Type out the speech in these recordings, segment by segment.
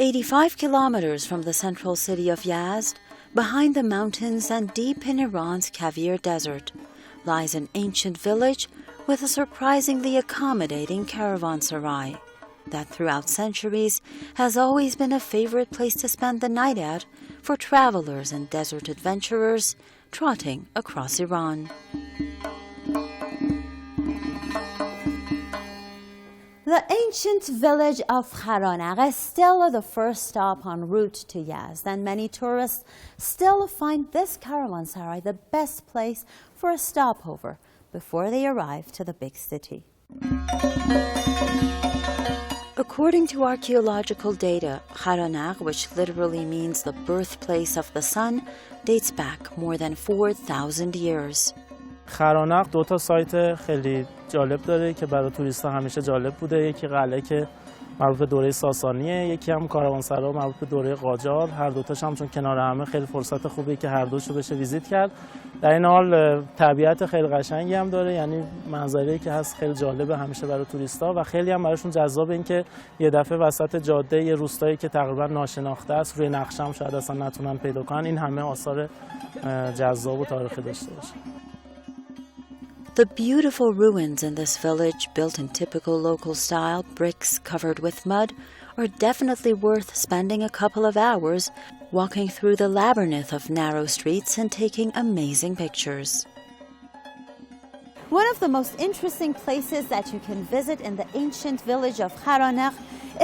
85 kilometers from the central city of Yazd, behind the mountains and deep in Iran's Kavir Desert, lies an ancient village with a surprisingly accommodating caravanserai that throughout centuries has always been a favorite place to spend the night at for travelers and desert adventurers trotting across Iran. The ancient village of Kharanaq is still the first stop en route to Yazd, and many tourists still find this caravanserai the best place for a stopover before they arrive to the big city. According to archaeological data, Kharanaq, which literally means the birthplace of the sun, dates back more than 4,000 years. خرانق دو تا سایت خیلی جالب داره که برای توریست‌ها همیشه جالب بوده. یکی قلعه که مربوط به دوره ساسانیه، یکی هم کاروانسرا مربوط به دوره قاجار. هر دو تاش هم چون کنار همه خیلی فرصت خوبیه که هر دوشو بشه ویزیت کرد. در این حال طبیعت خیلی قشنگی هم داره، یعنی منظره‌ای که هست خیلی جالبه همیشه برای توریست‌ها و خیلی هم براشون جذابه این که یه دفعه وسط جاده یه روستایی که تقریبا ناشناخته است، روی نقشه هم شاید اصلا نتونن پیدا کنن، این همه آثار جذاب و تاریخی داشته باشه. The beautiful ruins in this village, built in typical local style, bricks covered with mud, are definitely worth spending a couple of hours walking through the labyrinth of narrow streets and taking amazing pictures. One of the most interesting places that you can visit in the ancient village of Kharanaq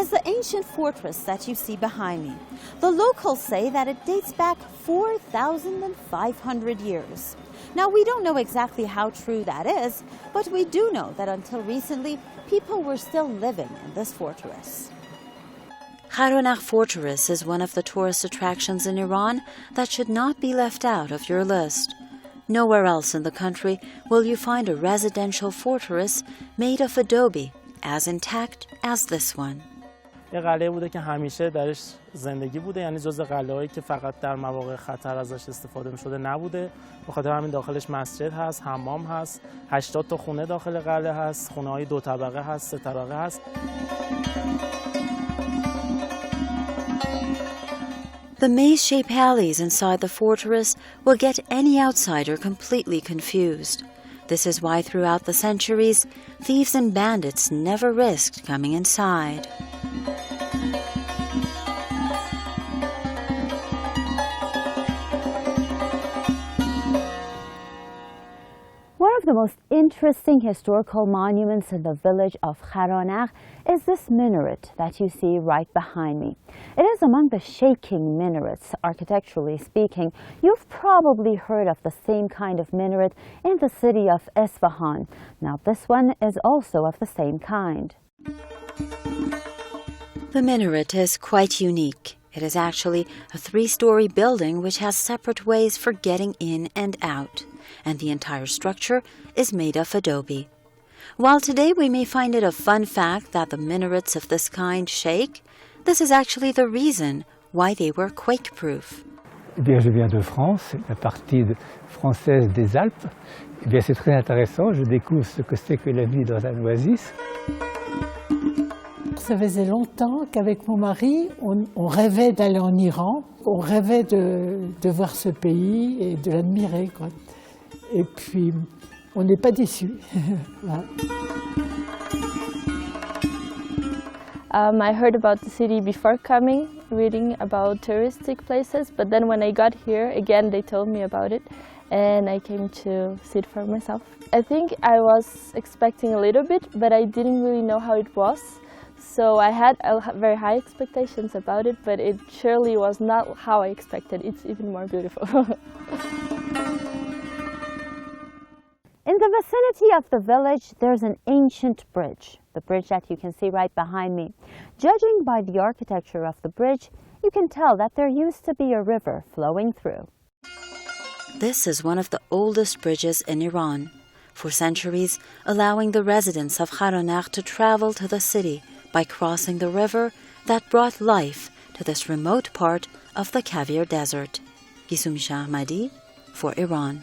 is the ancient fortress that you see behind me. The locals say that it dates back 4,500 years. Now, we don't know exactly how true that is, but we do know that until recently, people were still living in this fortress. Kharanaq Fortress is one of the tourist attractions in Iran that should not be left out of your list. Nowhere else in the country will you find a residential fortress made of adobe as intact as this one. یه قلعه بوده که همیشه درش زندگی بوده، یعنی جزء قلعه‌هایی که فقط در مواقع خطر ازش استفاده می‌شده نبوده. به خاطر همین داخلش مسجد هست، حمام هست، 80 تا خونه داخل قلعه هست، خونه‌های 2 طبقه هست، 3 طبقه هست. The maze-shaped alleys inside the fortress will get any outsider completely confused. This is why throughout the centuries, thieves and bandits never risked coming inside. One of the most interesting historical monuments in the village of Kharanaq is this minaret that you see right behind me. It is among the shaking minarets, architecturally speaking. You've probably heard of the same kind of minaret in the city of Isfahan. Now, this one is also of the same kind. The minaret is quite unique. It is actually a 3-story building which has separate ways for getting in and out, and the entire structure is made of adobe. While today we may find it a fun fact that the minarets of this kind shake, this is actually the reason why they were quake-proof. Eh bien, je viens de France, la partie française des Alpes. Eh bien, c'est très intéressant, je découvre ce que c'est que la vie dans un oasis. Ça faisait longtemps qu'avec mon mari, on rêvait d'aller en Iran, on rêvait de voir ce pays et de l'admirer, quoi. Et puis, on n'est pas déçus. Voilà. I heard about the city before coming, reading about touristic places, but then when I got here, again, they told me about it, and I came to see it for myself. I think I was expecting a little bit, but I didn't really know how it was. So I had very high expectations about it, but it surely was not how I expected. It's even more beautiful. In the vicinity of the village, there's an ancient bridge, the bridge that you can see right behind me. Judging by the architecture of the bridge, you can tell that there used to be a river flowing through. This is one of the oldest bridges in Iran, for centuries allowing the residents of Kharanaq to travel to the city by crossing the river that brought life to this remote part of the Kavir Desert. Gisumisha Ahmadi for Iran.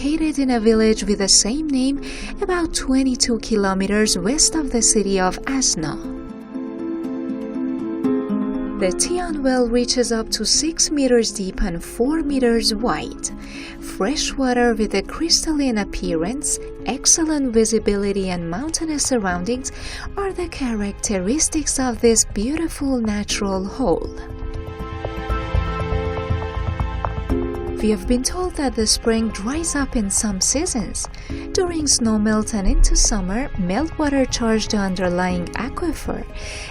located in a village with the same name about 22 kilometers west of the city of Azna. The Tian well reaches up to 6 meters deep and 4 meters wide. Fresh water with a crystalline appearance, excellent visibility and mountainous surroundings are the characteristics of this beautiful natural hole. We have been told that the spring dries up in some seasons. During snowmelt and into summer, meltwater charge the underlying aquifer.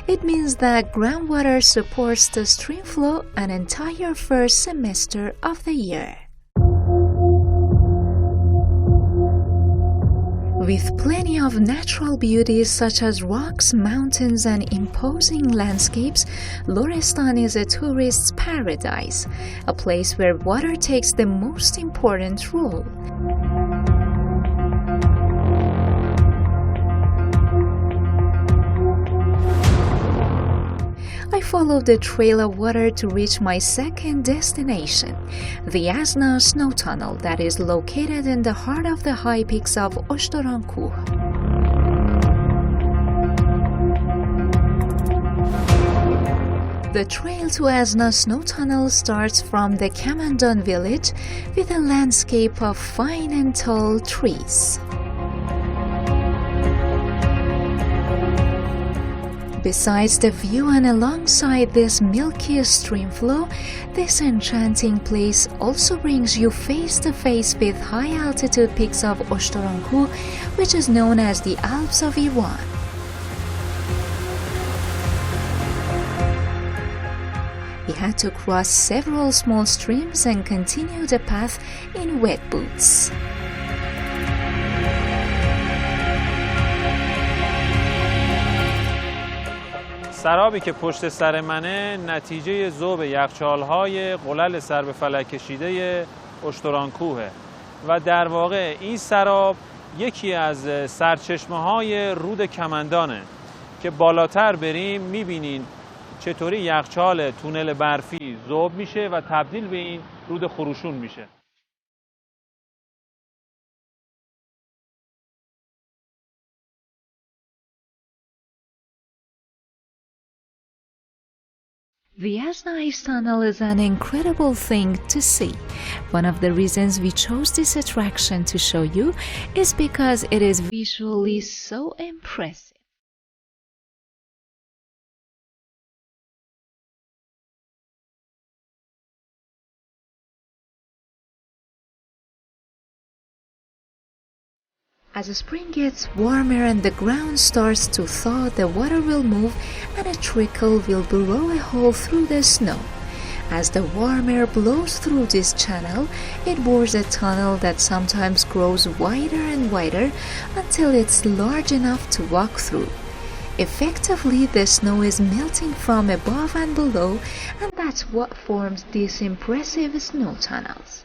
It means that groundwater supports the stream flow an entire first semester of the year. With plenty of natural beauties such as rocks, mountains, and imposing landscapes, Lorestan is a tourist's paradise, a place where water takes the most important role. I followed the trail of water to reach my second destination, the Azna snow tunnel that is located in the heart of the high peaks of Oshtorankuh. The trail to Azna snow tunnel starts from the Kamandan village with a landscape of fine and tall trees. Besides the view and alongside this milky stream flow, this enchanting place also brings you face to face with high-altitude peaks of Oshtorankuh, which is known as the Alps of Iran. We had to cross several small streams and continue the path in wet boots. سرابی که پشت سر منه نتیجه ذوب یخچال‌های قلل سر به فلک کشیده اشترانکوهه و در واقع این سراب یکی از سرچشمه‌های رود کمندانه که بالاتر بریم می‌بینین چطوری یخچال تونل برفی ذوب میشه و تبدیل به این رود خروشون میشه. The Azna Ice Tunnel is an incredible thing to see. One of the reasons we chose this attraction to show you is because it is visually so impressive. As the spring gets warmer and the ground starts to thaw, the water will move and a trickle will burrow a hole through the snow. As the warm air blows through this channel, it bores a tunnel that sometimes grows wider and wider until it's large enough to walk through. Effectively, the snow is melting from above and below, and that's what forms these impressive snow tunnels.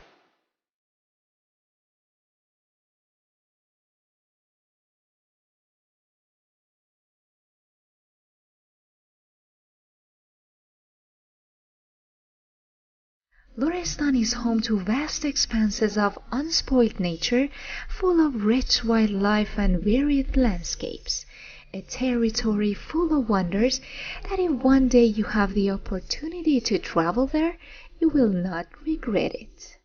Lorestan is home to vast expanses of unspoiled nature, full of rich wildlife and varied landscapes. A territory full of wonders that if one day you have the opportunity to travel there, you will not regret it.